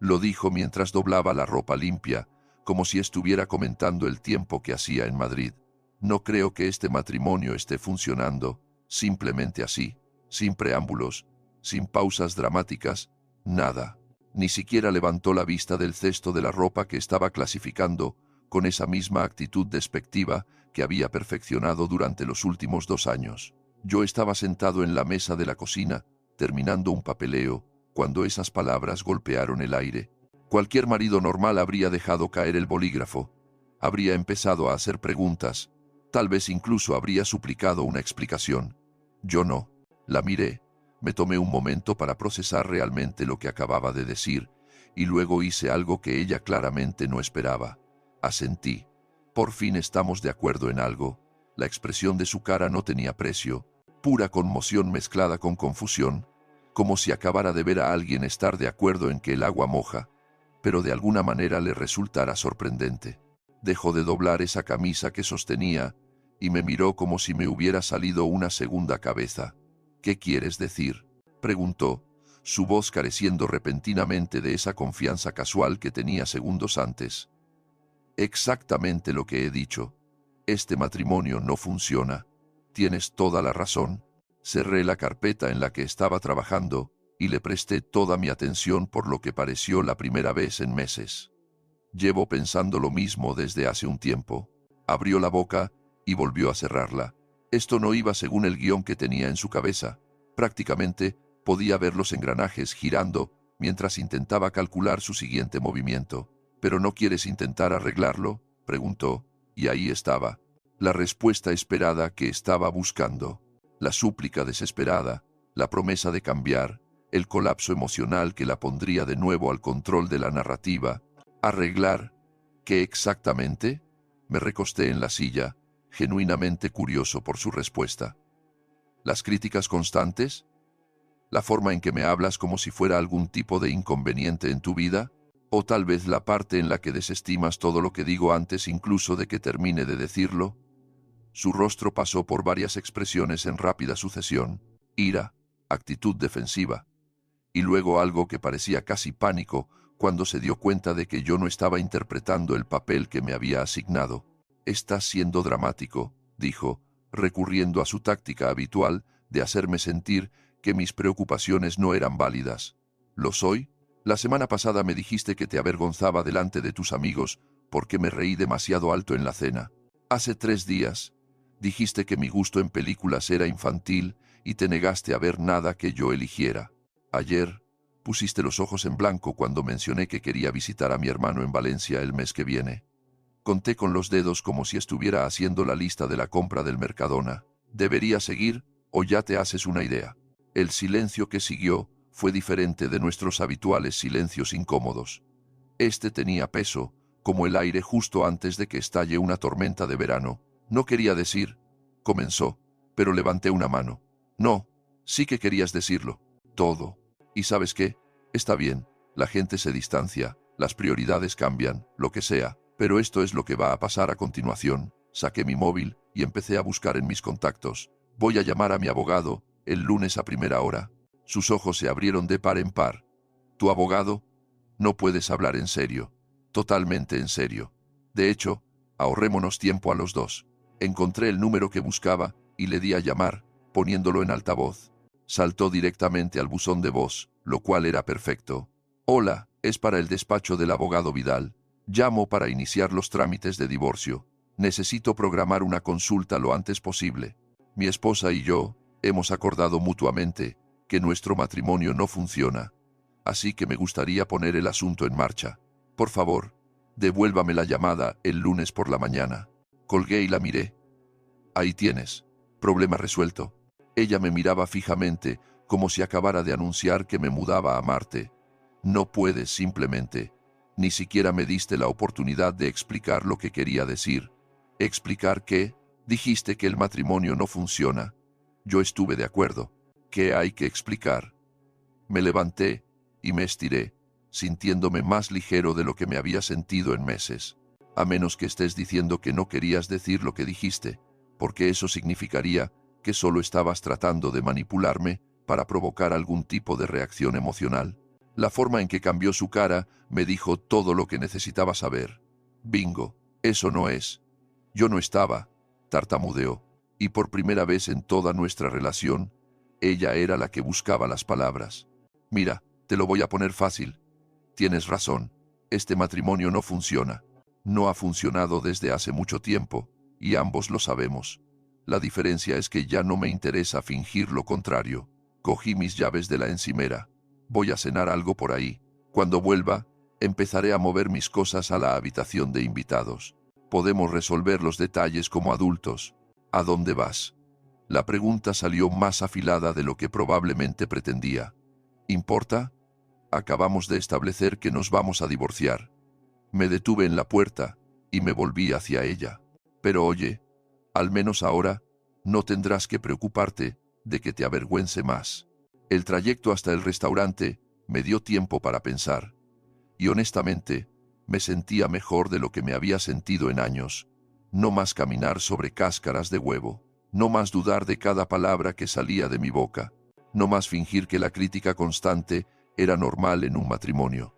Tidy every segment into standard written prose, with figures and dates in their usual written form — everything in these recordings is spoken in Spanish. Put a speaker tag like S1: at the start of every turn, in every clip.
S1: Lo dijo mientras doblaba la ropa limpia, como si estuviera comentando el tiempo que hacía en Madrid. No creo que este matrimonio esté funcionando, simplemente así, sin preámbulos, sin pausas dramáticas, nada. Ni siquiera levantó la vista del cesto de la ropa que estaba clasificando con esa misma actitud despectiva que había perfeccionado durante los últimos 2 años. Yo estaba sentado en la mesa de la cocina, terminando un papeleo, cuando esas palabras golpearon el aire. Cualquier marido normal habría dejado caer el bolígrafo, habría empezado a hacer preguntas, tal vez incluso habría suplicado una explicación. Yo no. La miré, me tomé un momento para procesar realmente lo que acababa de decir, y luego hice algo que ella claramente no esperaba. Asentí. Por fin estamos de acuerdo en algo. La expresión de su cara no tenía precio, pura conmoción mezclada con confusión, como si acabara de ver a alguien estar de acuerdo en que el agua moja, pero de alguna manera le resultara sorprendente. Dejó de doblar esa camisa que sostenía y me miró como si me hubiera salido una segunda cabeza. ¿Qué quieres decir?, preguntó, su voz careciendo repentinamente de esa confianza casual que tenía segundos antes. Exactamente lo que he dicho. Este matrimonio no funciona. Tienes toda la razón. Cerré la carpeta en la que estaba trabajando y le presté toda mi atención por lo que pareció la primera vez en meses. Llevo pensando lo mismo desde hace un tiempo. Abrió la boca y volvió a cerrarla. Esto no iba según el guión que tenía en su cabeza. Prácticamente podía ver los engranajes girando mientras intentaba calcular su siguiente movimiento. ¿Pero no quieres intentar arreglarlo?, preguntó, y ahí estaba, la respuesta esperada que estaba buscando. La súplica desesperada, la promesa de cambiar, el colapso emocional que la pondría de nuevo al control de la narrativa. ¿Arreglar? ¿Qué exactamente?, me recosté en la silla, genuinamente curioso por su respuesta. ¿Las críticas constantes? ¿La forma en que me hablas como si fuera algún tipo de inconveniente en tu vida? ¿O tal vez la parte en la que desestimas todo lo que digo antes incluso de que termine de decirlo? Su rostro pasó por varias expresiones en rápida sucesión: ira, actitud defensiva, y luego algo que parecía casi pánico cuando se dio cuenta de que yo no estaba interpretando el papel que me había asignado. «Estás siendo dramático», dijo, recurriendo a su táctica habitual de hacerme sentir que mis preocupaciones no eran válidas. «¿Lo soy? La semana pasada me dijiste que te avergonzaba delante de tus amigos porque me reí demasiado alto en la cena. Hace 3 días dijiste que mi gusto en películas era infantil y te negaste a ver nada que yo eligiera. Ayer pusiste los ojos en blanco cuando mencioné que quería visitar a mi hermano en Valencia el mes que viene. Conté con los dedos como si estuviera haciendo la lista de la compra del Mercadona. ¿Debería seguir o ya te haces una idea?» El silencio que siguió fue diferente de nuestros habituales silencios incómodos. Este tenía peso, como el aire justo antes de que estalle una tormenta de verano. «No quería decir», comenzó, pero levanté una mano. «No, sí que querías decirlo. Todo. ¿Y sabes qué? Está bien, la gente se distancia, las prioridades cambian, lo que sea, pero esto es lo que va a pasar a continuación». Saqué mi móvil y empecé a buscar en mis contactos. «Voy a llamar a mi abogado el lunes a primera hora». Sus ojos se abrieron de par en par. «¿Tu abogado? No puedes hablar en serio». «Totalmente en serio. De hecho, ahorrémonos tiempo a los dos». Encontré el número que buscaba y le di a llamar, poniéndolo en altavoz. Saltó directamente al buzón de voz, lo cual era perfecto. «Hola, es para el despacho del abogado Vidal. Llamo para iniciar los trámites de divorcio. Necesito programar una consulta lo antes posible. Mi esposa y yo hemos acordado mutuamente que nuestro matrimonio no funciona, así que me gustaría poner el asunto en marcha. Por favor, devuélvame la llamada el lunes por la mañana». Colgué y la miré. «Ahí tienes. Problema resuelto». Ella me miraba fijamente, como si acabara de anunciar que me mudaba a Marte. «No puedes simplemente. Ni siquiera me diste la oportunidad de explicar lo que quería decir». «¿Explicar qué? Dijiste que el matrimonio no funciona». Yo estuve de acuerdo. «¿Qué hay que explicar?». Me levanté y me estiré, sintiéndome más ligero de lo que me había sentido en meses. «A menos que estés diciendo que no querías decir lo que dijiste, porque eso significaría que solo estabas tratando de manipularme para provocar algún tipo de reacción emocional». La forma en que cambió su cara me dijo todo lo que necesitaba saber. Bingo, eso no es. Yo no estaba, tartamudeó, y por primera vez en toda nuestra relación, ella era la que buscaba las palabras. Mira, te lo voy a poner fácil. Tienes razón, este matrimonio no funciona. No ha funcionado desde hace mucho tiempo, y ambos lo sabemos. La diferencia es que ya no me interesa fingir lo contrario. Cogí mis llaves de la encimera. Voy a cenar algo por ahí. Cuando vuelva, empezaré a mover mis cosas a la habitación de invitados. Podemos resolver los detalles como adultos. ¿A dónde vas? La pregunta salió más afilada de lo que probablemente pretendía. ¿Importa? Acabamos de establecer que nos vamos a divorciar. Me detuve en la puerta y me volví hacia ella. Pero oye, al menos ahora, no tendrás que preocuparte de que te avergüence más. El trayecto hasta el restaurante me dio tiempo para pensar. Y honestamente, me sentía mejor de lo que me había sentido en años. No más caminar sobre cáscaras de huevo. No más dudar de cada palabra que salía de mi boca. No más fingir que la crítica constante era normal en un matrimonio.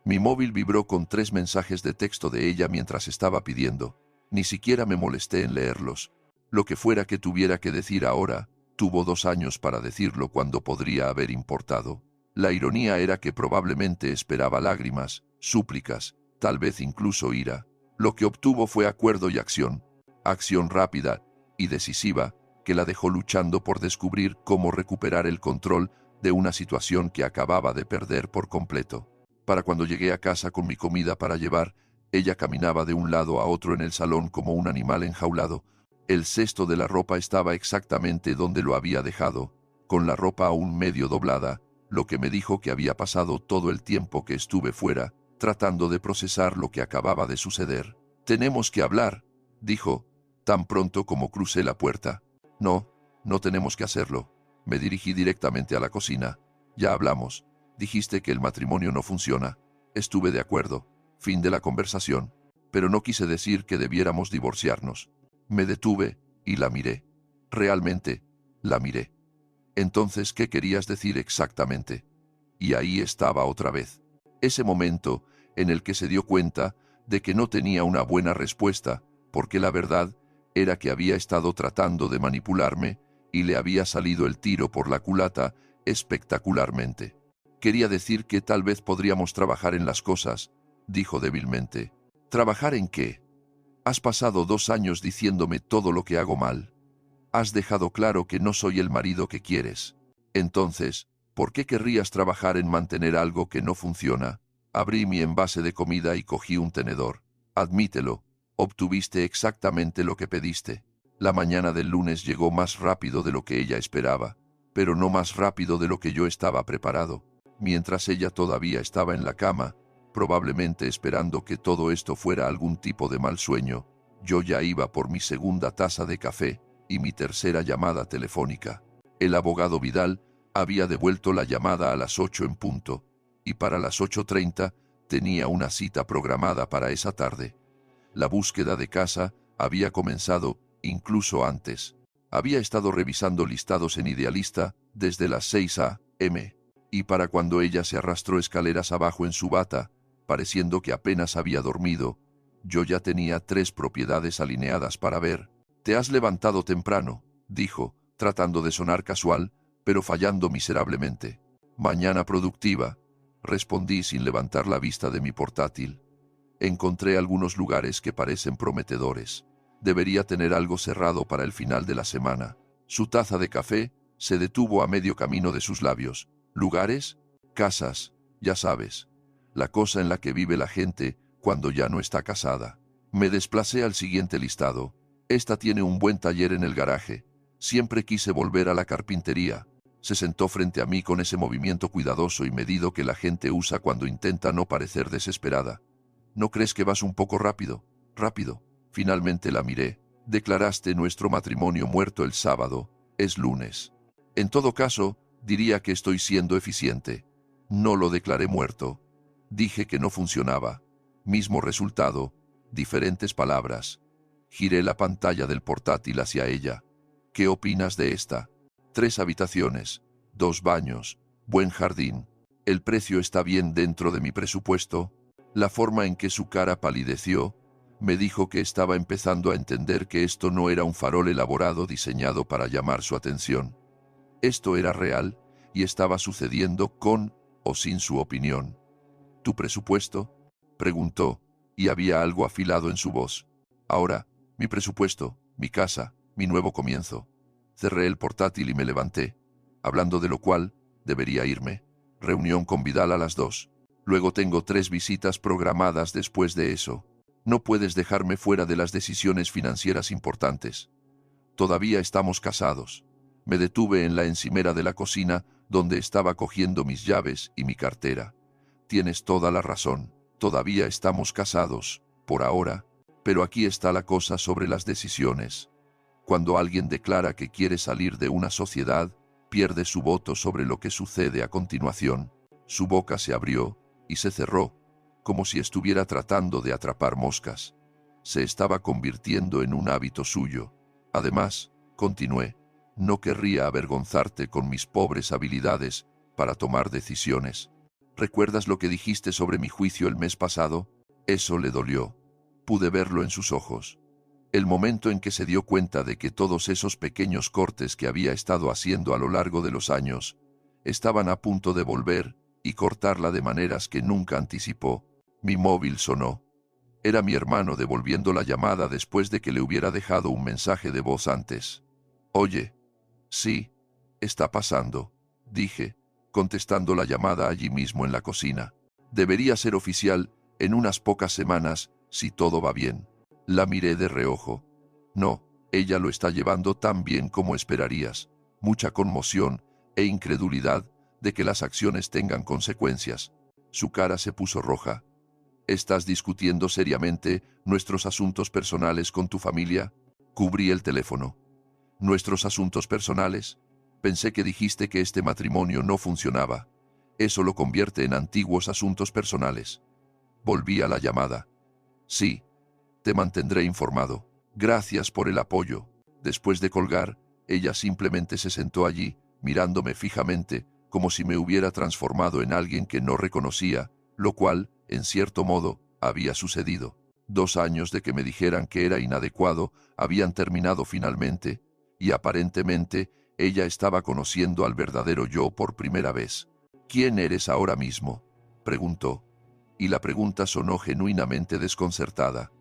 S1: Mi móvil vibró con 3 mensajes de texto de ella mientras estaba pidiendo. Ni siquiera me molesté en leerlos. Lo que fuera que tuviera que decir ahora, tuvo 2 años para decirlo cuando podría haber importado. La ironía era que probablemente esperaba lágrimas, súplicas, tal vez incluso ira. Lo que obtuvo fue acuerdo y acción. Acción rápida y decisiva que la dejó luchando por descubrir cómo recuperar el control de una situación que acababa de perder por completo. Para cuando llegué a casa con mi comida para llevar, ella caminaba de un lado a otro en el salón como un animal enjaulado. El cesto de la ropa estaba exactamente donde lo había dejado, con la ropa aún medio doblada, lo que me dijo que había pasado todo el tiempo que estuve fuera, tratando de procesar lo que acababa de suceder. «Tenemos que hablar», dijo, tan pronto como crucé la puerta. «No, no tenemos que hacerlo». Me dirigí directamente a la cocina. «Ya hablamos. Dijiste que el matrimonio no funciona. Estuve de acuerdo. Fin de la conversación. Pero no quise decir que debiéramos divorciarnos». Me detuve y la miré. Realmente, la miré. Entonces, ¿qué querías decir exactamente? Y ahí estaba otra vez. Ese momento en el que se dio cuenta de que no tenía una buena respuesta, porque la verdad era que había estado tratando de manipularme y le había salido el tiro por la culata espectacularmente. Quería decir que tal vez podríamos trabajar en las cosas, dijo débilmente. ¿Trabajar en qué? Has pasado 2 años diciéndome todo lo que hago mal. Has dejado claro que no soy el marido que quieres. Entonces, ¿por qué querrías trabajar en mantener algo que no funciona? Abrí mi envase de comida y cogí un tenedor. Admítelo, obtuviste exactamente lo que pediste. La mañana del lunes llegó más rápido de lo que ella esperaba, pero no más rápido de lo que yo estaba preparado. Mientras ella todavía estaba en la cama, probablemente esperando que todo esto fuera algún tipo de mal sueño, yo ya iba por mi segunda taza de café y mi tercera llamada telefónica. El abogado Vidal había devuelto la llamada a las 8 en punto, y para las 8:30 tenía una cita programada para esa tarde. La búsqueda de casa había comenzado incluso antes. Había estado revisando listados en Idealista desde las 6 a.m., y para cuando ella se arrastró escaleras abajo en su bata, pareciendo que apenas había dormido, yo ya tenía 3 propiedades alineadas para ver. «Te has levantado temprano», dijo, tratando de sonar casual, pero fallando miserablemente. «Mañana productiva», respondí sin levantar la vista de mi portátil. Encontré algunos lugares que parecen prometedores. Debería tener algo cerrado para el final de la semana. Su taza de café se detuvo a medio camino de sus labios. ¿Lugares? Casas, ya sabes. La cosa en la que vive la gente cuando ya no está casada. Me desplacé al siguiente listado. Esta tiene un buen taller en el garaje. Siempre quise volver a la carpintería. Se sentó frente a mí con ese movimiento cuidadoso y medido que la gente usa cuando intenta no parecer desesperada. ¿No crees que vas un poco rápido? Rápido. Finalmente la miré. Declaraste nuestro matrimonio muerto el sábado. Es lunes. En todo caso, diría que estoy siendo eficiente. No lo declaré muerto. Dije que no funcionaba. Mismo resultado, diferentes palabras. Giré la pantalla del portátil hacia ella. ¿Qué opinas de esta? 3 habitaciones, 2 baños, buen jardín. ¿El precio está bien dentro de mi presupuesto? La forma en que su cara palideció me dijo que estaba empezando a entender que esto no era un farol elaborado diseñado para llamar su atención. Esto era real y estaba sucediendo con o sin su opinión. ¿Tu presupuesto?, preguntó, y había algo afilado en su voz. Ahora, mi presupuesto, mi casa, mi nuevo comienzo. Cerré el portátil y me levanté, hablando de lo cual, debería irme. Reunión con Vidal a las 2. Luego tengo 3 visitas programadas después de eso. No puedes dejarme fuera de las decisiones financieras importantes. Todavía estamos casados. Me detuve en la encimera de la cocina, donde estaba cogiendo mis llaves y mi cartera. Tienes toda la razón. Todavía estamos casados, por ahora, pero aquí está la cosa sobre las decisiones. Cuando alguien declara que quiere salir de una sociedad, pierde su voto sobre lo que sucede a continuación. Su boca se abrió y se cerró, como si estuviera tratando de atrapar moscas. Se estaba convirtiendo en un hábito suyo. Además, continué, no querría avergonzarte con mis pobres habilidades para tomar decisiones. ¿Recuerdas lo que dijiste sobre mi juicio el mes pasado? Eso le dolió. Pude verlo en sus ojos. El momento en que se dio cuenta de que todos esos pequeños cortes que había estado haciendo a lo largo de los años estaban a punto de volver y cortarla de maneras que nunca anticipó. Mi móvil sonó. Era mi hermano devolviendo la llamada después de que le hubiera dejado un mensaje de voz antes. Oye. Sí, está pasando, dije, contestando la llamada allí mismo en la cocina. Debería ser oficial en unas pocas semanas, si todo va bien. La miré de reojo. No, ella lo está llevando tan bien como esperarías. Mucha conmoción e incredulidad de que las acciones tengan consecuencias. Su cara se puso roja. ¿Estás discutiendo seriamente nuestros asuntos personales con tu familia? Cubrí el teléfono. ¿Nuestros asuntos personales? Pensé que dijiste que este matrimonio no funcionaba. Eso lo convierte en antiguos asuntos personales. Volví a la llamada. Sí, te mantendré informado. Gracias por el apoyo. Después de colgar, ella simplemente se sentó allí, mirándome fijamente, como si me hubiera transformado en alguien que no reconocía, lo cual, en cierto modo, había sucedido. 2 años de que me dijeran que era inadecuado habían terminado finalmente, y aparentemente ella estaba conociendo al verdadero yo por primera vez. ¿Quién eres ahora mismo?, preguntó, y la pregunta sonó genuinamente desconcertada.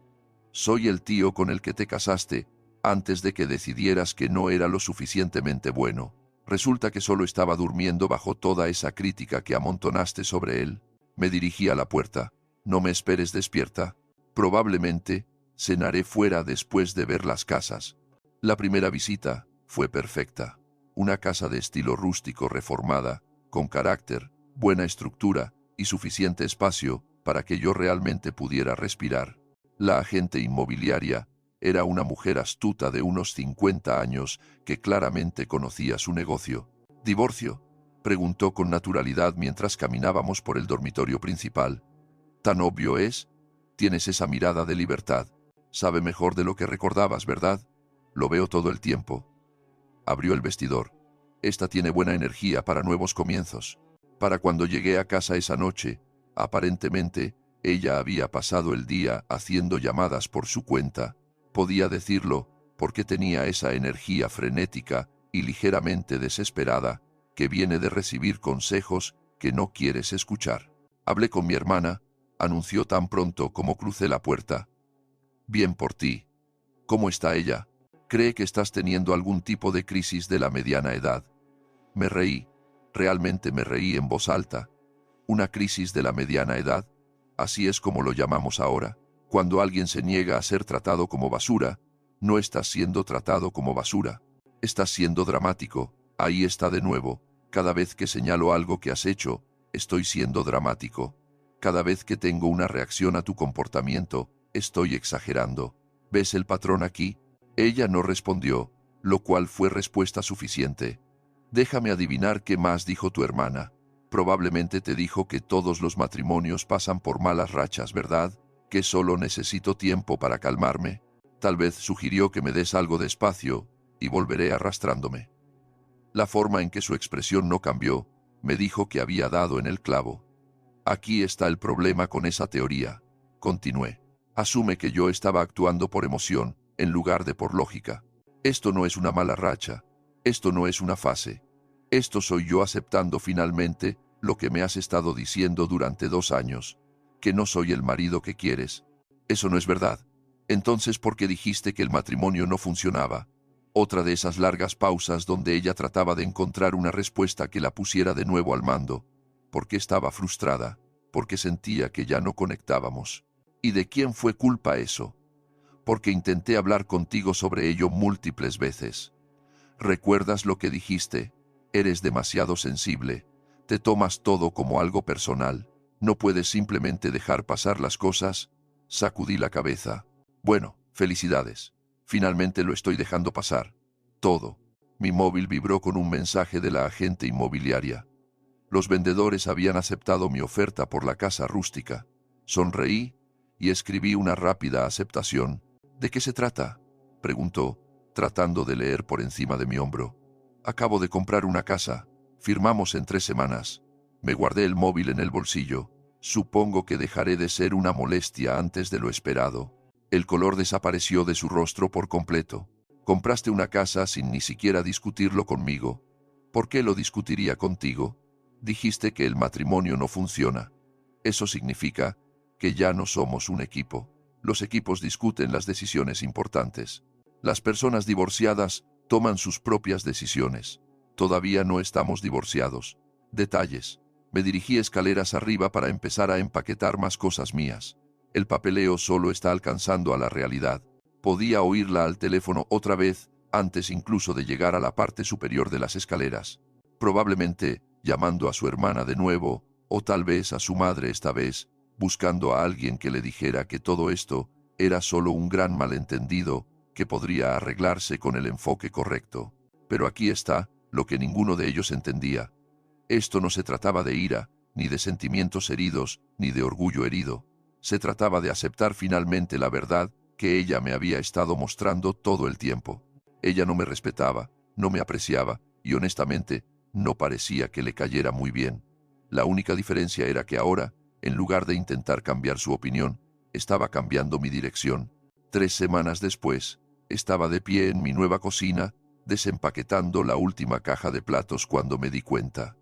S1: Soy el tío con el que te casaste, antes de que decidieras que no era lo suficientemente bueno. Resulta que solo estaba durmiendo bajo toda esa crítica que amontonaste sobre él. Me dirigí a la puerta. No me esperes despierta. Probablemente cenaré fuera después de ver las casas. La primera visita fue perfecta. Una casa de estilo rústico reformada, con carácter, buena estructura y suficiente espacio para que yo realmente pudiera respirar. La agente inmobiliaria era una mujer astuta de unos 50 años que claramente conocía su negocio. ¿Divorcio?, preguntó con naturalidad mientras caminábamos por el dormitorio principal. Tan obvio es. Tienes esa mirada de libertad. Sabe mejor de lo que recordabas, ¿verdad? Lo veo todo el tiempo. Abrió el vestidor. Esta tiene buena energía para nuevos comienzos. Para cuando llegué a casa esa noche, aparentemente, ella había pasado el día haciendo llamadas por su cuenta. Podía decirlo, porque tenía esa energía frenética y ligeramente desesperada, que viene de recibir consejos que no quieres escuchar. Hablé con mi hermana, anunció tan pronto como crucé la puerta. Bien por ti. ¿Cómo está ella? ¿Cree que estás teniendo algún tipo de crisis de la mediana edad? Me reí. Realmente me reí en voz alta. ¿Una crisis de la mediana edad? Así es como lo llamamos ahora. Cuando alguien se niega a ser tratado como basura, no estás siendo tratado como basura. Estás siendo dramático. Ahí está de nuevo. Cada vez que señalo algo que has hecho, estoy siendo dramático. Cada vez que tengo una reacción a tu comportamiento, estoy exagerando. ¿Ves el patrón aquí? Ella no respondió, lo cual fue respuesta suficiente. Déjame adivinar qué más dijo tu hermana. Probablemente te dijo que todos los matrimonios pasan por malas rachas, ¿verdad? Que solo necesito tiempo para calmarme. Tal vez sugirió que me des algo de espacio y volveré arrastrándome. La forma en que su expresión no cambió Me dijo que había dado en el clavo. Aquí está el problema con esa teoría, continué. Asume que yo estaba actuando por emoción, en lugar de por lógica. Esto no es una mala racha. Esto no es una fase. Esto soy yo aceptando finalmente lo que me has estado diciendo durante 2 años, que no soy el marido que quieres. Eso no es verdad. Entonces, ¿por qué dijiste que el matrimonio no funcionaba? Otra de esas largas pausas donde ella trataba de encontrar una respuesta que la pusiera de nuevo al mando. Porque estaba frustrada, porque sentía que ya no conectábamos. ¿Y de quién fue culpa eso? Porque intenté hablar contigo sobre ello múltiples veces. ¿Recuerdas lo que dijiste? Eres demasiado sensible. Te tomas todo como algo personal. No puedes simplemente dejar pasar las cosas. Sacudí la cabeza. Bueno, felicidades. Finalmente lo estoy dejando pasar. Todo. Mi móvil vibró con un mensaje de la agente inmobiliaria. Los vendedores habían aceptado mi oferta por la casa rústica. Sonreí y escribí una rápida aceptación. ¿De qué se trata?, preguntó, tratando de leer por encima de mi hombro. Acabo de comprar una casa. Firmamos en 3 semanas. Me guardé el móvil en el bolsillo. Supongo que dejaré de ser una molestia antes de lo esperado. El color desapareció de su rostro por completo. Compraste una casa sin ni siquiera discutirlo conmigo. ¿Por qué lo discutiría contigo? Dijiste que el matrimonio no funciona. Eso significa que ya no somos un equipo. Los equipos discuten las decisiones importantes. Las personas divorciadas toman sus propias decisiones. Todavía no estamos divorciados. Detalles. Me dirigí escaleras arriba para empezar a empaquetar más cosas mías. El papeleo solo está alcanzando a la realidad. Podía oírla al teléfono otra vez, antes incluso de llegar a la parte superior de las escaleras. Probablemente llamando a su hermana de nuevo, o tal vez a su madre esta vez, buscando a alguien que le dijera que todo esto era solo un gran malentendido que podría arreglarse con el enfoque correcto. Pero aquí está lo que ninguno de ellos entendía. Esto no se trataba de ira, ni de sentimientos heridos, ni de orgullo herido. Se trataba de aceptar finalmente la verdad que ella me había estado mostrando todo el tiempo. Ella no me respetaba, no me apreciaba, y honestamente, no parecía que le cayera muy bien. La única diferencia era que ahora, en lugar de intentar cambiar su opinión, estaba cambiando mi dirección. 3 semanas después, estaba de pie en mi nueva cocina, desempaquetando la última caja de platos cuando me di cuenta.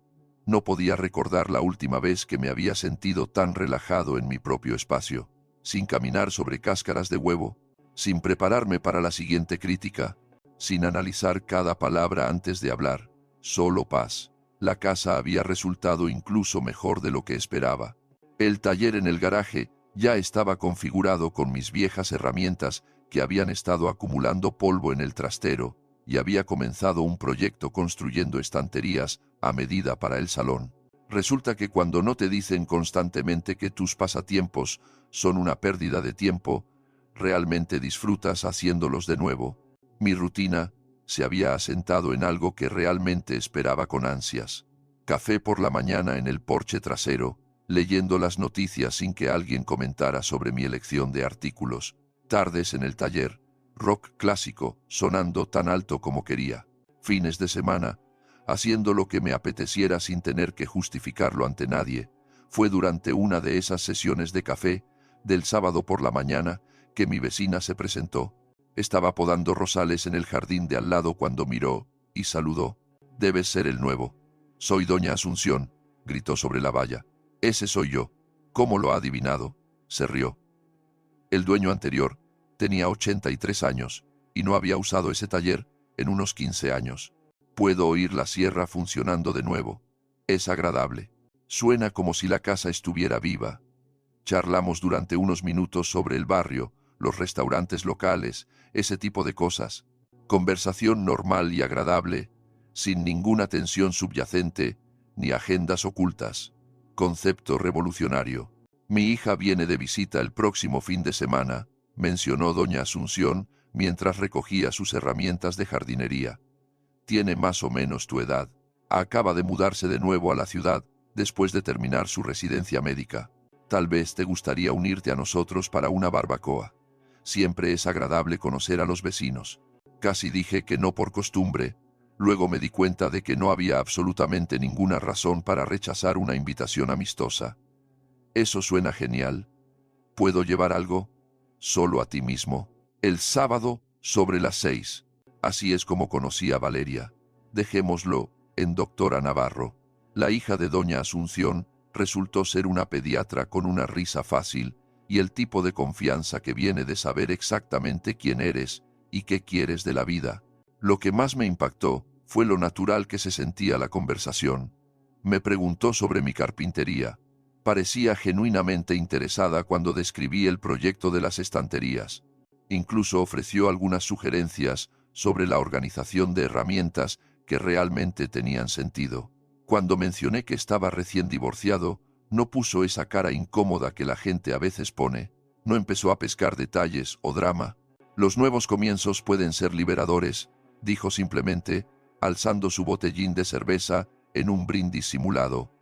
S1: No podía recordar la última vez que me había sentido tan relajado en mi propio espacio, sin caminar sobre cáscaras de huevo, sin prepararme para la siguiente crítica, sin analizar cada palabra antes de hablar, solo paz. La casa había resultado incluso mejor de lo que esperaba. El taller en el garaje ya estaba configurado con mis viejas herramientas que habían estado acumulando polvo en el trastero, y había comenzado un proyecto construyendo estanterías a medida para el salón. Resulta que cuando no te dicen constantemente que tus pasatiempos son una pérdida de tiempo, realmente disfrutas haciéndolos de nuevo. Mi rutina se había asentado en algo que realmente esperaba con ansias. Café por la mañana en el porche trasero, leyendo las noticias sin que alguien comentara sobre mi elección de artículos. Tardes en el taller, rock clásico, sonando tan alto como quería. Fines de semana, haciendo lo que me apeteciera sin tener que justificarlo ante nadie. Fue durante una de esas sesiones de café, del sábado por la mañana, que mi vecina se presentó. Estaba podando rosales en el jardín de al lado cuando miró y saludó. «Debes ser el nuevo». «Soy doña Asunción», gritó sobre la valla. «Ese soy yo». «¿Cómo lo ha adivinado?», se rió. El dueño anterior tenía 83 años y no había usado ese taller en unos 15 años. Puedo oír la sierra funcionando de nuevo. Es agradable. Suena como si la casa estuviera viva. Charlamos durante unos minutos sobre el barrio, los restaurantes locales, ese tipo de cosas. Conversación normal y agradable, sin ninguna tensión subyacente ni agendas ocultas. Concepto revolucionario. «Mi hija viene de visita el próximo fin de semana», mencionó doña Asunción mientras recogía sus herramientas de jardinería. «Tiene más o menos tu edad. Acaba de mudarse de nuevo a la ciudad después de terminar su residencia médica. Tal vez te gustaría unirte a nosotros para una barbacoa. Siempre es agradable conocer a los vecinos». Casi dije que no por costumbre. Luego me di cuenta de que no había absolutamente ninguna razón para rechazar una invitación amistosa. Eso suena genial. ¿Puedo llevar algo? Solo a ti mismo. El sábado, sobre las 6. Así es como conocí a Valeria. Dejémoslo en doctora Navarro. La hija de doña Asunción resultó ser una pediatra con una risa fácil y el tipo de confianza que viene de saber exactamente quién eres y qué quieres de la vida. Lo que más me impactó fue lo natural que se sentía la conversación. Me preguntó sobre mi carpintería. Parecía genuinamente interesada cuando describí el proyecto de las estanterías. Incluso ofreció algunas sugerencias sobre la organización de herramientas que realmente tenían sentido. Cuando mencioné que estaba recién divorciado, no puso esa cara incómoda que la gente a veces pone. No empezó a pescar detalles o drama. Los nuevos comienzos pueden ser liberadores, dijo simplemente, alzando su botellín de cerveza en un brindis simulado.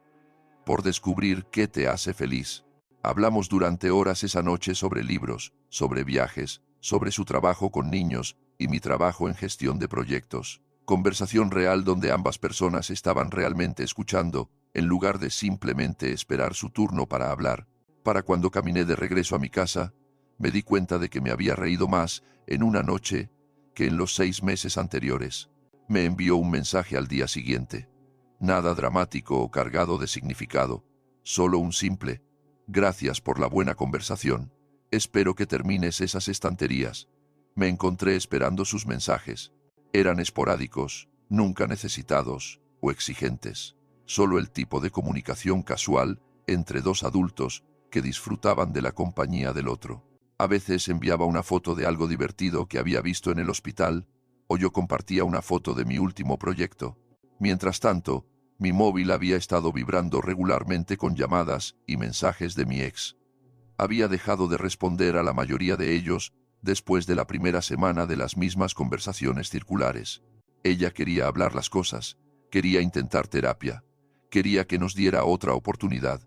S1: Por descubrir qué te hace feliz. Hablamos durante horas esa noche sobre libros, sobre viajes, sobre su trabajo con niños y mi trabajo en gestión de proyectos. Conversación real donde ambas personas estaban realmente escuchando, en lugar de simplemente esperar su turno para hablar. Para cuando caminé de regreso a mi casa, me di cuenta de que me había reído más en una noche que en los 6 meses anteriores. Me envió un mensaje al día siguiente. Nada dramático o cargado de significado, solo un simple: gracias por la buena conversación. Espero que termines esas estanterías. Me encontré esperando sus mensajes. Eran esporádicos, nunca necesitados o exigentes. Solo el tipo de comunicación casual entre dos adultos que disfrutaban de la compañía del otro. A veces enviaba una foto de algo divertido que había visto en el hospital, o yo compartía una foto de mi último proyecto. Mientras tanto, mi móvil había estado vibrando regularmente con llamadas y mensajes de mi ex. Había dejado de responder a la mayoría de ellos después de la primera semana de las mismas conversaciones circulares. Ella quería hablar las cosas, quería intentar terapia, quería que nos diera otra oportunidad.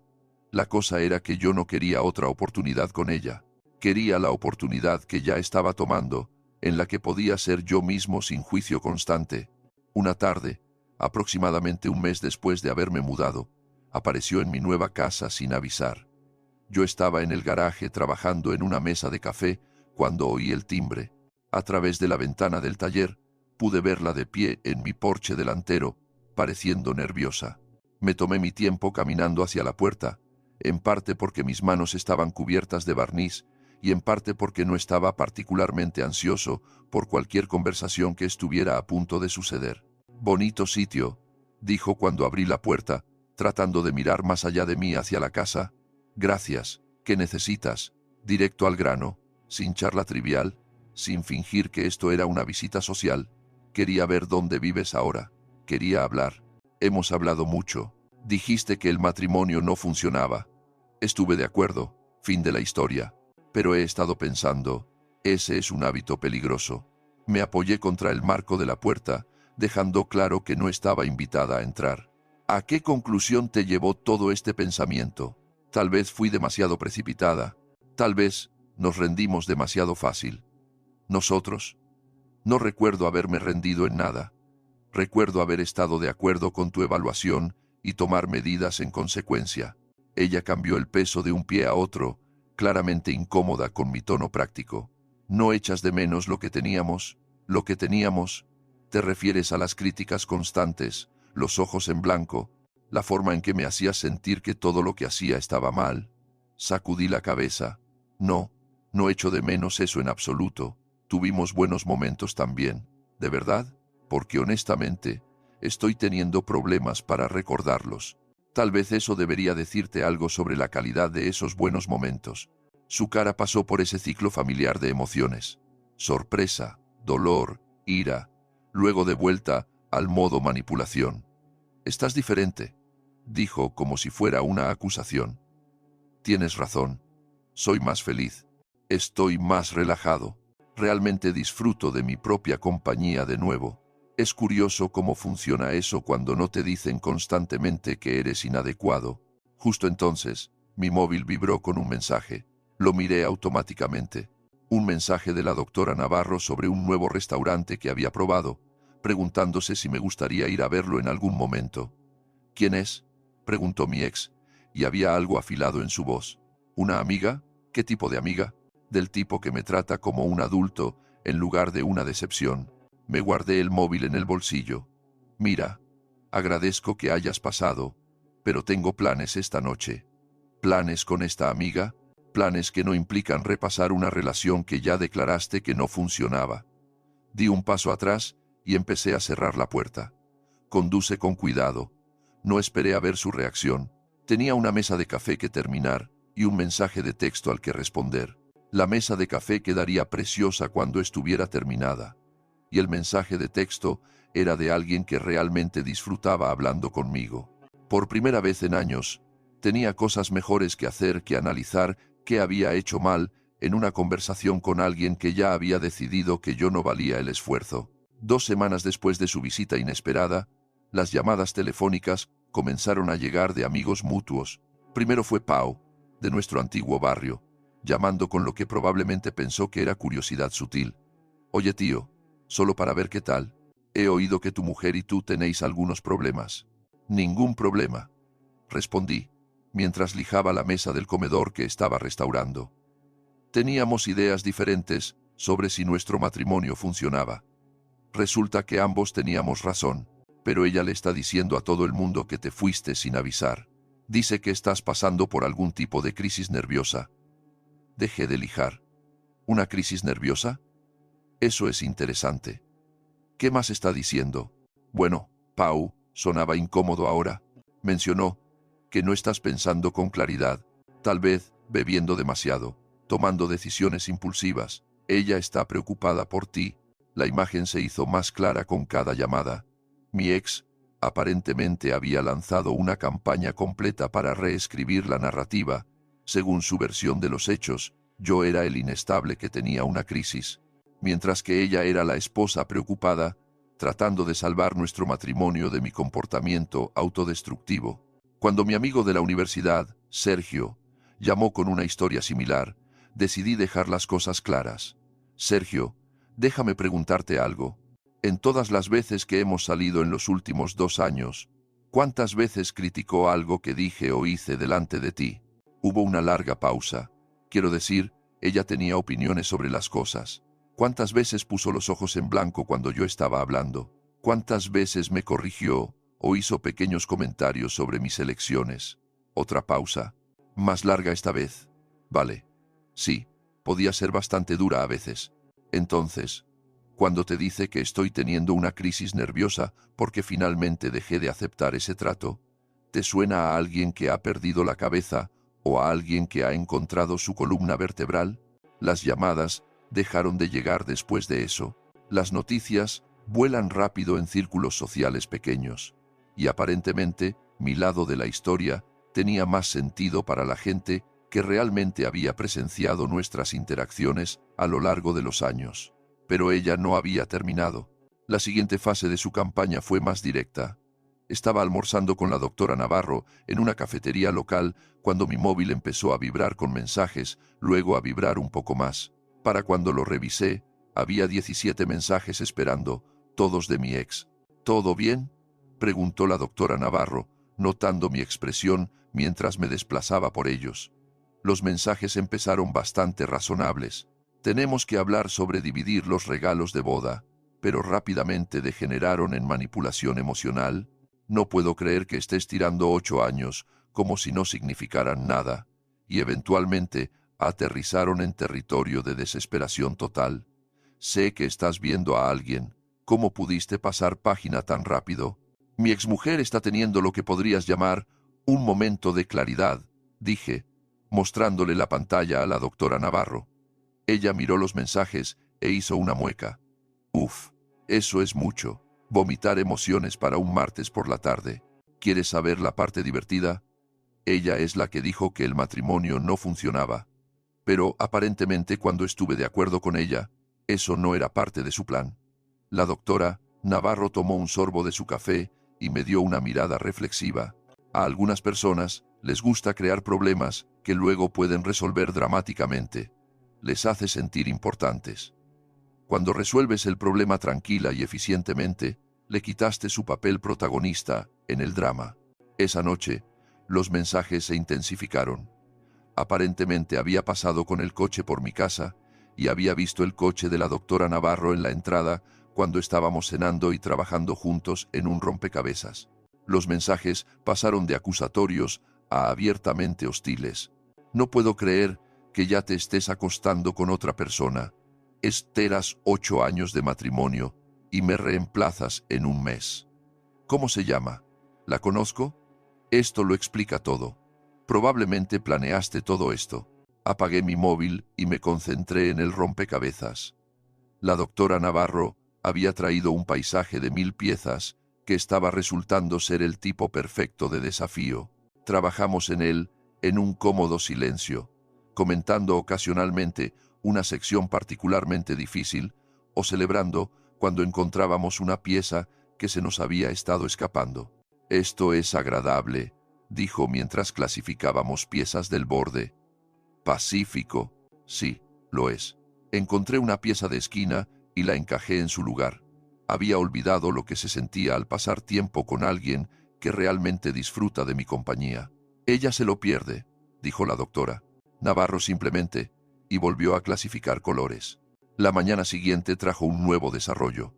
S1: La cosa era que yo no quería otra oportunidad con ella. Quería la oportunidad que ya estaba tomando, en la que podía ser yo mismo sin juicio constante. Una tarde, aproximadamente un mes después de haberme mudado, apareció en mi nueva casa sin avisar. Yo estaba en el garaje trabajando en una mesa de café cuando oí el timbre. A través de la ventana del taller, pude verla de pie en mi porche delantero, pareciendo nerviosa. Me tomé mi tiempo caminando hacia la puerta, en parte porque mis manos estaban cubiertas de barniz y en parte porque no estaba particularmente ansioso por cualquier conversación que estuviera a punto de suceder. «Bonito sitio», dijo cuando abrí la puerta, tratando de mirar más allá de mí hacia la casa. «Gracias. ¿Qué necesitas?» Directo al grano, sin charla trivial, sin fingir que esto era una visita social. Quería ver dónde vives ahora. Quería hablar. Hemos hablado mucho. Dijiste que el matrimonio no funcionaba. Estuve de acuerdo. Fin de la historia. Pero he estado pensando, ese es un hábito peligroso. Me apoyé contra el marco de la puerta, dejando claro que no estaba invitada a entrar. ¿A qué conclusión te llevó todo este pensamiento? Tal vez fui demasiado precipitada. Tal vez nos rendimos demasiado fácil. ¿Nosotros? No recuerdo haberme rendido en nada. Recuerdo haber estado de acuerdo con tu evaluación y tomar medidas en consecuencia. Ella cambió el peso de un pie a otro, claramente incómoda con mi tono práctico. ¿No echas de menos lo que teníamos? ¿Lo que teníamos? ¿Te refieres a las críticas constantes, los ojos en blanco, la forma en que me hacías sentir que todo lo que hacía estaba mal? Sacudí la cabeza. No, no echo de menos eso en absoluto. Tuvimos buenos momentos también. ¿De verdad? Porque honestamente, estoy teniendo problemas para recordarlos. Tal vez eso debería decirte algo sobre la calidad de esos buenos momentos. Su cara pasó por ese ciclo familiar de emociones. Sorpresa, dolor, ira, luego de vuelta al modo manipulación. «Estás diferente», dijo como si fuera una acusación. «Tienes razón. Soy más feliz. Estoy más relajado. Realmente disfruto de mi propia compañía de nuevo. Es curioso cómo funciona eso cuando no te dicen constantemente que eres inadecuado». Justo entonces, mi móvil vibró con un mensaje. Lo miré automáticamente. Un mensaje de la doctora Navarro sobre un nuevo restaurante que había probado, preguntándose si me gustaría ir a verlo en algún momento. ¿Quién es?, preguntó mi ex, y había algo afilado en su voz. ¿Una amiga? ¿Qué tipo de amiga? Del tipo que me trata como un adulto en lugar de una decepción. Me guardé el móvil en el bolsillo. Mira, agradezco que hayas pasado, pero tengo planes esta noche. ¿Planes con esta amiga? Planes que no implican repasar una relación que ya declaraste que no funcionaba. Di un paso atrás y empecé a cerrar la puerta. Conduce con cuidado. No esperé a ver su reacción. Tenía una mesa de café que terminar y un mensaje de texto al que responder. La mesa de café quedaría preciosa cuando estuviera terminada. Y el mensaje de texto era de alguien que realmente disfrutaba hablando conmigo. Por primera vez en años, tenía cosas mejores que hacer que analizar qué había hecho mal en una conversación con alguien que ya había decidido que yo no valía el esfuerzo. 2 semanas después de su visita inesperada, las llamadas telefónicas comenzaron a llegar de amigos mutuos. Primero fue Pau, de nuestro antiguo barrio, llamando con lo que probablemente pensó que era curiosidad sutil. Oye tío, solo para ver qué tal, he oído que tu mujer y tú tenéis algunos problemas. Ningún problema, respondí, mientras lijaba la mesa del comedor que estaba restaurando. Teníamos ideas diferentes sobre si nuestro matrimonio funcionaba. Resulta que ambos teníamos razón, pero ella le está diciendo a todo el mundo que te fuiste sin avisar. Dice que estás pasando por algún tipo de crisis nerviosa. Dejé de lijar. ¿Una crisis nerviosa? Eso es interesante. ¿Qué más está diciendo? Bueno, Pau, sonaba incómodo ahora. Mencionó que no estás pensando con claridad, tal vez bebiendo demasiado, tomando decisiones impulsivas. Ella está preocupada por ti. La imagen se hizo más clara con cada llamada. Mi ex aparentemente había lanzado una campaña completa para reescribir la narrativa. Según su versión de los hechos, yo era el inestable que tenía una crisis, mientras que ella era la esposa preocupada, tratando de salvar nuestro matrimonio de mi comportamiento autodestructivo. Cuando mi amigo de la universidad, Sergio, llamó con una historia similar, decidí dejar las cosas claras. Sergio, déjame preguntarte algo. En todas las veces que hemos salido en los últimos 2 años, ¿cuántas veces criticó algo que dije o hice delante de ti? Hubo una larga pausa. Quiero decir, ella tenía opiniones sobre las cosas. ¿Cuántas veces puso los ojos en blanco cuando yo estaba hablando? ¿Cuántas veces me corrigió o hizo pequeños comentarios sobre mis elecciones? Otra pausa. Más larga esta vez. Vale. Sí, podía ser bastante dura a veces. Entonces, cuando te dice que estoy teniendo una crisis nerviosa porque finalmente dejé de aceptar ese trato, ¿te suena a alguien que ha perdido la cabeza o a alguien que ha encontrado su columna vertebral? Las llamadas dejaron de llegar después de eso. Las noticias vuelan rápido en círculos sociales pequeños, y aparentemente mi lado de la historia tenía más sentido para la gente que realmente había presenciado nuestras interacciones a lo largo de los años. Pero ella no había terminado. La siguiente fase de su campaña fue más directa. Estaba almorzando con la doctora Navarro en una cafetería local cuando mi móvil empezó a vibrar con mensajes, luego a vibrar un poco más. Para cuando lo revisé, había 17 mensajes esperando, todos de mi ex. ¿Todo bien?, preguntó la doctora Navarro, notando mi expresión mientras me desplazaba por ellos. Los mensajes empezaron bastante razonables. Tenemos que hablar sobre dividir los regalos de boda, pero rápidamente degeneraron en manipulación emocional. No puedo creer que estés tirando 8 años como si no significaran nada, y eventualmente aterrizaron en territorio de desesperación total. Sé que estás viendo a alguien. ¿Cómo pudiste pasar página tan rápido? Mi exmujer está teniendo lo que podrías llamar un momento de claridad, dije, mostrándole la pantalla a la doctora Navarro. Ella miró los mensajes e hizo una mueca. Uf, eso es mucho. Vomitar emociones para un martes por la tarde. ¿Quieres saber la parte divertida? Ella es la que dijo que el matrimonio no funcionaba. Pero aparentemente cuando estuve de acuerdo con ella, eso no era parte de su plan. La doctora Navarro tomó un sorbo de su café y me dio una mirada reflexiva. A algunas personas les gusta crear problemas que luego pueden resolver dramáticamente. Les hace sentir importantes. Cuando resuelves el problema tranquila y eficientemente, le quitaste su papel protagonista en el drama. Esa noche, los mensajes se intensificaron. Aparentemente había pasado con el coche por mi casa y había visto el coche de la doctora Navarro en la entrada cuando estábamos cenando y trabajando juntos en un rompecabezas. Los mensajes pasaron de acusatorios a abiertamente hostiles. No puedo creer que ya te estés acostando con otra persona. Esperas 8 años de matrimonio y me reemplazas en un mes. ¿Cómo se llama? ¿La conozco? Esto lo explica todo. Probablemente planeaste todo esto. Apagué mi móvil y me concentré en el rompecabezas. La doctora Navarro había traído un paisaje de 1000 piezas que estaba resultando ser el tipo perfecto de desafío. Trabajamos en él en un cómodo silencio, comentando ocasionalmente una sección particularmente difícil o celebrando cuando encontrábamos una pieza que se nos había estado escapando. Esto es agradable, dijo mientras clasificábamos piezas del borde. Pacífico. Sí, lo es. Encontré una pieza de esquina y la encajé en su lugar. Había olvidado lo que se sentía al pasar tiempo con alguien que realmente disfruta de mi compañía. Ella se lo pierde, dijo la doctora Navarro simplemente, y volvió a clasificar colores. La mañana siguiente trajo un nuevo desarrollo.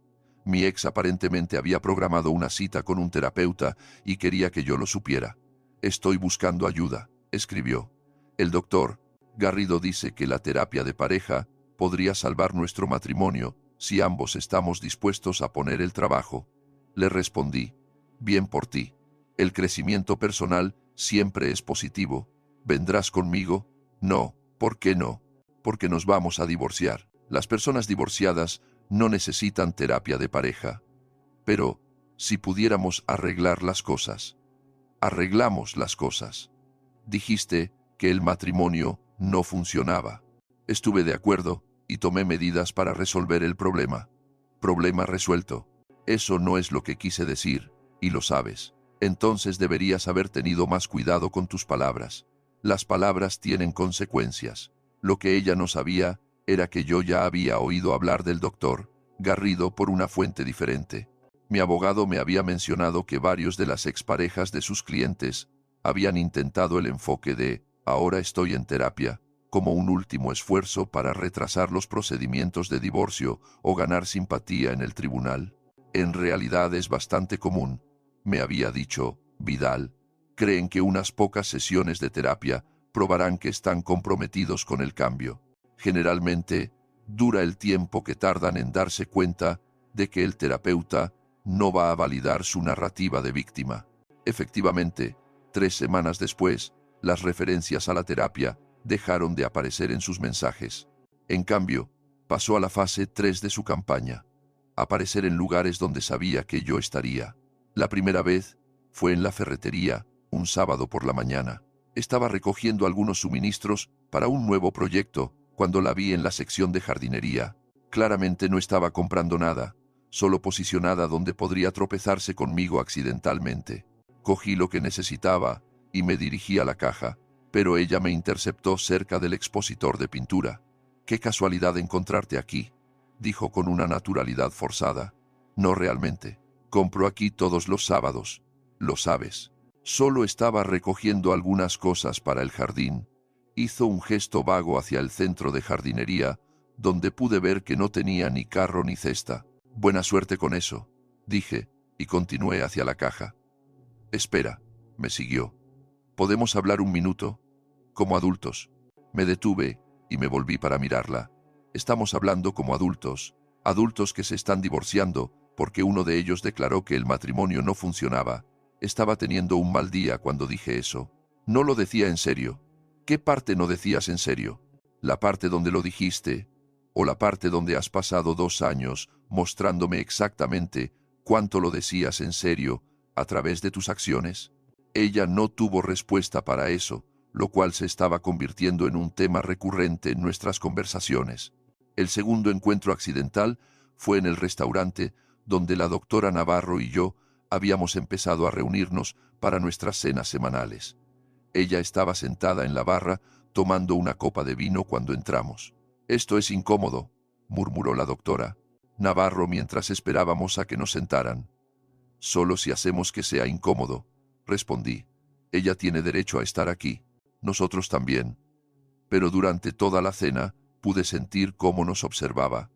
S1: Mi ex aparentemente había programado una cita con un terapeuta y quería que yo lo supiera. Estoy buscando ayuda, escribió. El doctor Garrido dice que la terapia de pareja podría salvar nuestro matrimonio si ambos estamos dispuestos a poner el trabajo. Le respondí, bien por ti. El crecimiento personal siempre es positivo. ¿Vendrás conmigo? No, ¿por qué no? Porque nos vamos a divorciar. Las personas divorciadas no necesitan terapia de pareja. Pero, si pudiéramos arreglar las cosas. Arreglamos las cosas. Dijiste que el matrimonio no funcionaba. Estuve de acuerdo y tomé medidas para resolver el problema. Problema resuelto. Eso no es lo que quise decir, y lo sabes. Entonces deberías haber tenido más cuidado con tus palabras. Las palabras tienen consecuencias. Lo que ella no sabía era que yo ya había oído hablar del doctor Garrido por una fuente diferente. Mi abogado me había mencionado que varios de las exparejas de sus clientes habían intentado el enfoque de «ahora estoy en terapia» como un último esfuerzo para retrasar los procedimientos de divorcio o ganar simpatía en el tribunal. En realidad es bastante común, me había dicho Vidal. Creen que unas pocas sesiones de terapia probarán que están comprometidos con el cambio. Generalmente, dura el tiempo que tardan en darse cuenta de que el terapeuta no va a validar su narrativa de víctima. Efectivamente, 3 semanas después, las referencias a la terapia dejaron de aparecer en sus mensajes. En cambio, pasó a la fase 3 de su campaña, aparecer en lugares donde sabía que yo estaría. La primera vez fue en la ferretería, un sábado por la mañana. Estaba recogiendo algunos suministros para un nuevo proyecto cuando la vi en la sección de jardinería. Claramente no estaba comprando nada, solo posicionada donde podría tropezarse conmigo accidentalmente. Cogí lo que necesitaba y me dirigí a la caja, pero ella me interceptó cerca del expositor de pintura. «Qué casualidad encontrarte aquí», dijo con una naturalidad forzada. «No realmente. Compro aquí todos los sábados. Lo sabes». Solo estaba recogiendo algunas cosas para el jardín. Hizo un gesto vago hacia el centro de jardinería, donde pude ver que no tenía ni carro ni cesta. «Buena suerte con eso», dije, y continué hacia la caja. «Espera», me siguió. «¿Podemos hablar un minuto? Como adultos». Me detuve y me volví para mirarla. «Estamos hablando como adultos, adultos que se están divorciando porque uno de ellos declaró que el matrimonio no funcionaba. Estaba teniendo un mal día cuando dije eso. No lo decía en serio». «¿Qué parte no decías en serio? ¿La parte donde lo dijiste? ¿O la parte donde has pasado 2 años mostrándome exactamente cuánto lo decías en serio a través de tus acciones?» Ella no tuvo respuesta para eso, lo cual se estaba convirtiendo en un tema recurrente en nuestras conversaciones. El segundo encuentro accidental fue en el restaurante donde la doctora Navarro y yo habíamos empezado a reunirnos para nuestras cenas semanales. Ella estaba sentada en la barra tomando una copa de vino cuando entramos. «Esto es incómodo», murmuró la doctora Navarro mientras esperábamos a que nos sentaran. Solo si hacemos que sea incómodo, respondí. Ella tiene derecho a estar aquí. Nosotros también. Pero durante toda la cena pude sentir cómo nos observaba.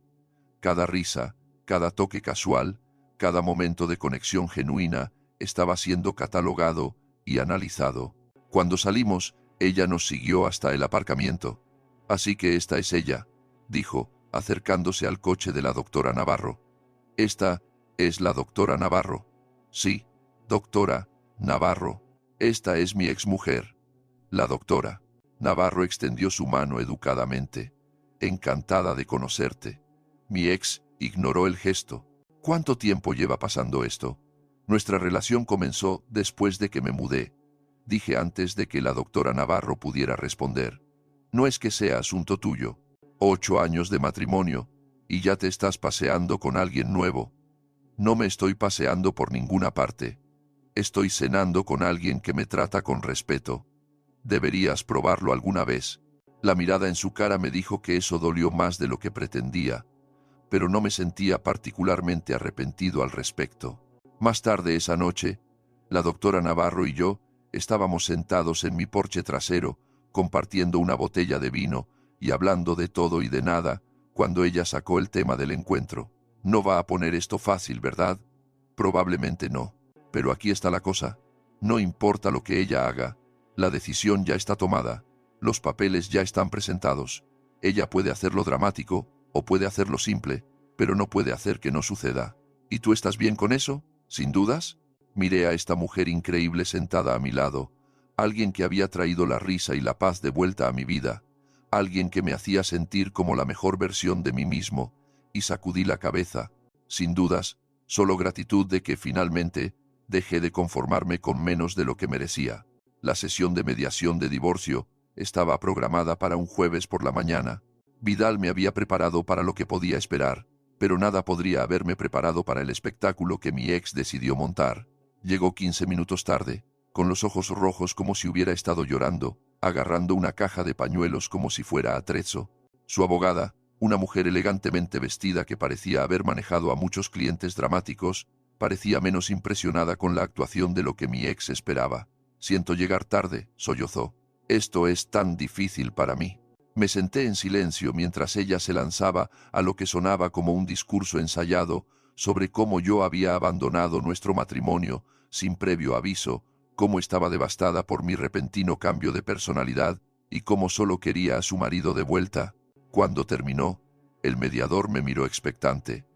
S1: Cada risa, cada toque casual, cada momento de conexión genuina estaba siendo catalogado y analizado. Cuando salimos, ella nos siguió hasta el aparcamiento. Así que esta es ella, dijo, acercándose al coche de la doctora Navarro. Esta es la doctora Navarro. Sí, doctora Navarro. Esta es mi exmujer. La doctora Navarro extendió su mano educadamente. Encantada de conocerte. Mi ex ignoró el gesto. ¿Cuánto tiempo lleva pasando esto? Nuestra relación comenzó después de que me mudé. Dije antes de que la doctora Navarro pudiera responder. No es que sea asunto tuyo. 8 años de matrimonio, y ya te estás paseando con alguien nuevo. No me estoy paseando por ninguna parte. Estoy cenando con alguien que me trata con respeto. Deberías probarlo alguna vez. La mirada en su cara me dijo que eso dolió más de lo que pretendía, pero no me sentía particularmente arrepentido al respecto. Más tarde esa noche, la doctora Navarro y yo estábamos sentados en mi porche trasero, compartiendo una botella de vino y hablando de todo y de nada, cuando ella sacó el tema del encuentro. No va a poner esto fácil, ¿verdad? Probablemente no. Pero aquí está la cosa. No importa lo que ella haga, la decisión ya está tomada. Los papeles ya están presentados. Ella puede hacerlo dramático o puede hacerlo simple, pero no puede hacer que no suceda. ¿Y tú estás bien con eso? ¿Sin dudas? Miré a esta mujer increíble sentada a mi lado, alguien que había traído la risa y la paz de vuelta a mi vida, alguien que me hacía sentir como la mejor versión de mí mismo, y sacudí la cabeza. Sin dudas, solo gratitud de que finalmente dejé de conformarme con menos de lo que merecía. La sesión de mediación de divorcio estaba programada para un jueves por la mañana. Vidal me había preparado para lo que podía esperar, pero nada podría haberme preparado para el espectáculo que mi ex decidió montar. Llegó 15 minutos tarde, con los ojos rojos como si hubiera estado llorando, agarrando una caja de pañuelos como si fuera atrezo. Su abogada, una mujer elegantemente vestida que parecía haber manejado a muchos clientes dramáticos, parecía menos impresionada con la actuación de lo que mi ex esperaba. Siento llegar tarde, sollozó. Esto es tan difícil para mí. Me senté en silencio mientras ella se lanzaba a lo que sonaba como un discurso ensayado sobre cómo yo había abandonado nuestro matrimonio sin previo aviso, cómo estaba devastada por mi repentino cambio de personalidad y cómo solo quería a su marido de vuelta. Cuando terminó, el mediador me miró expectante.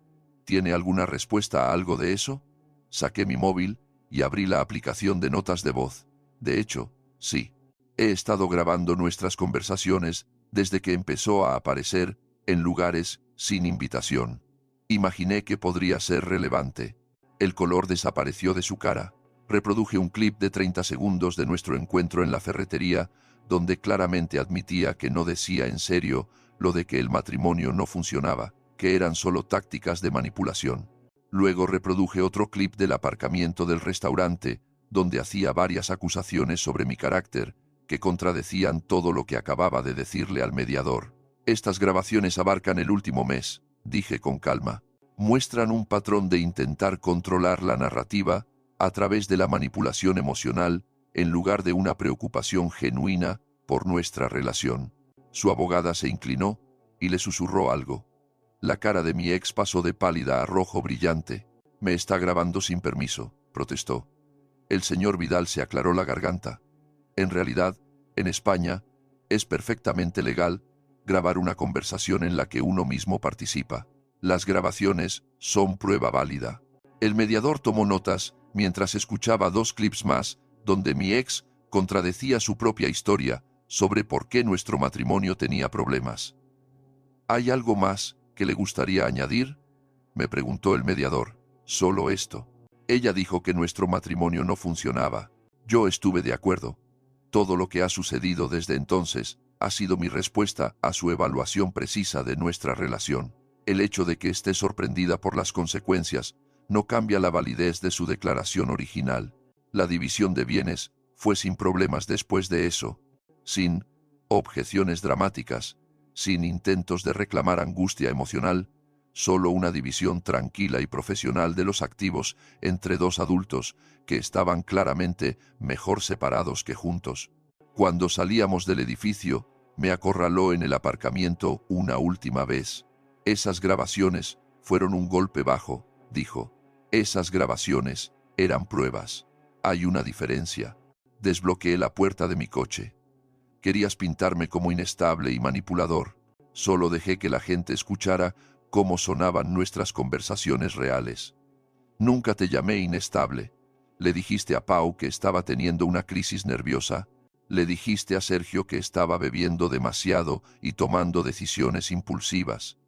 S1: ¿Tiene alguna respuesta a algo de eso? Saqué mi móvil y abrí la aplicación de notas de voz. De hecho, sí. He estado grabando nuestras conversaciones desde que empezó a aparecer en lugares sin invitación. Imaginé que podría ser relevante. El color desapareció de su cara. Reproduje un clip de 30 segundos de nuestro encuentro en la ferretería, donde claramente admitía que no decía en serio lo de que el matrimonio no funcionaba, que eran solo tácticas de manipulación. Luego reproduje otro clip del aparcamiento del restaurante, donde hacía varias acusaciones sobre mi carácter, que contradecían todo lo que acababa de decirle al mediador. Estas grabaciones abarcan el último mes, dije con calma. Muestran un patrón de intentar controlar la narrativa a través de la manipulación emocional en lugar de una preocupación genuina por nuestra relación. Su abogada se inclinó y le susurró algo. La cara de mi ex pasó de pálida a rojo brillante. Me está grabando sin permiso, protestó. El señor Vidal se aclaró la garganta. En realidad, en España, es perfectamente legal grabar una conversación en la que uno mismo participa. Las grabaciones son prueba válida. El mediador tomó notas mientras escuchaba 2 clips más, donde mi ex contradecía su propia historia sobre por qué nuestro matrimonio tenía problemas. ¿Hay algo más que le gustaría añadir?, me preguntó el mediador. Solo esto. Ella dijo que nuestro matrimonio no funcionaba. Yo estuve de acuerdo. Todo lo que ha sucedido desde entonces ha sido mi respuesta a su evaluación precisa de nuestra relación. El hecho de que esté sorprendida por las consecuencias no cambia la validez de su declaración original. La división de bienes fue sin problemas después de eso, sin objeciones dramáticas, sin intentos de reclamar angustia emocional, solo una división tranquila y profesional de los activos entre dos adultos que estaban claramente mejor separados que juntos. Cuando salíamos del edificio, me acorraló en el aparcamiento una última vez. Esas grabaciones fueron un golpe bajo, dijo. Esas grabaciones eran pruebas. Hay una diferencia. Desbloqueé la puerta de mi coche. Querías pintarme como inestable y manipulador. Solo dejé que la gente escuchara cómo sonaban nuestras conversaciones reales. Nunca te llamé inestable. Le dijiste a Pau que estaba teniendo una crisis nerviosa. Le dijiste a Sergio que estaba bebiendo demasiado y tomando decisiones impulsivas.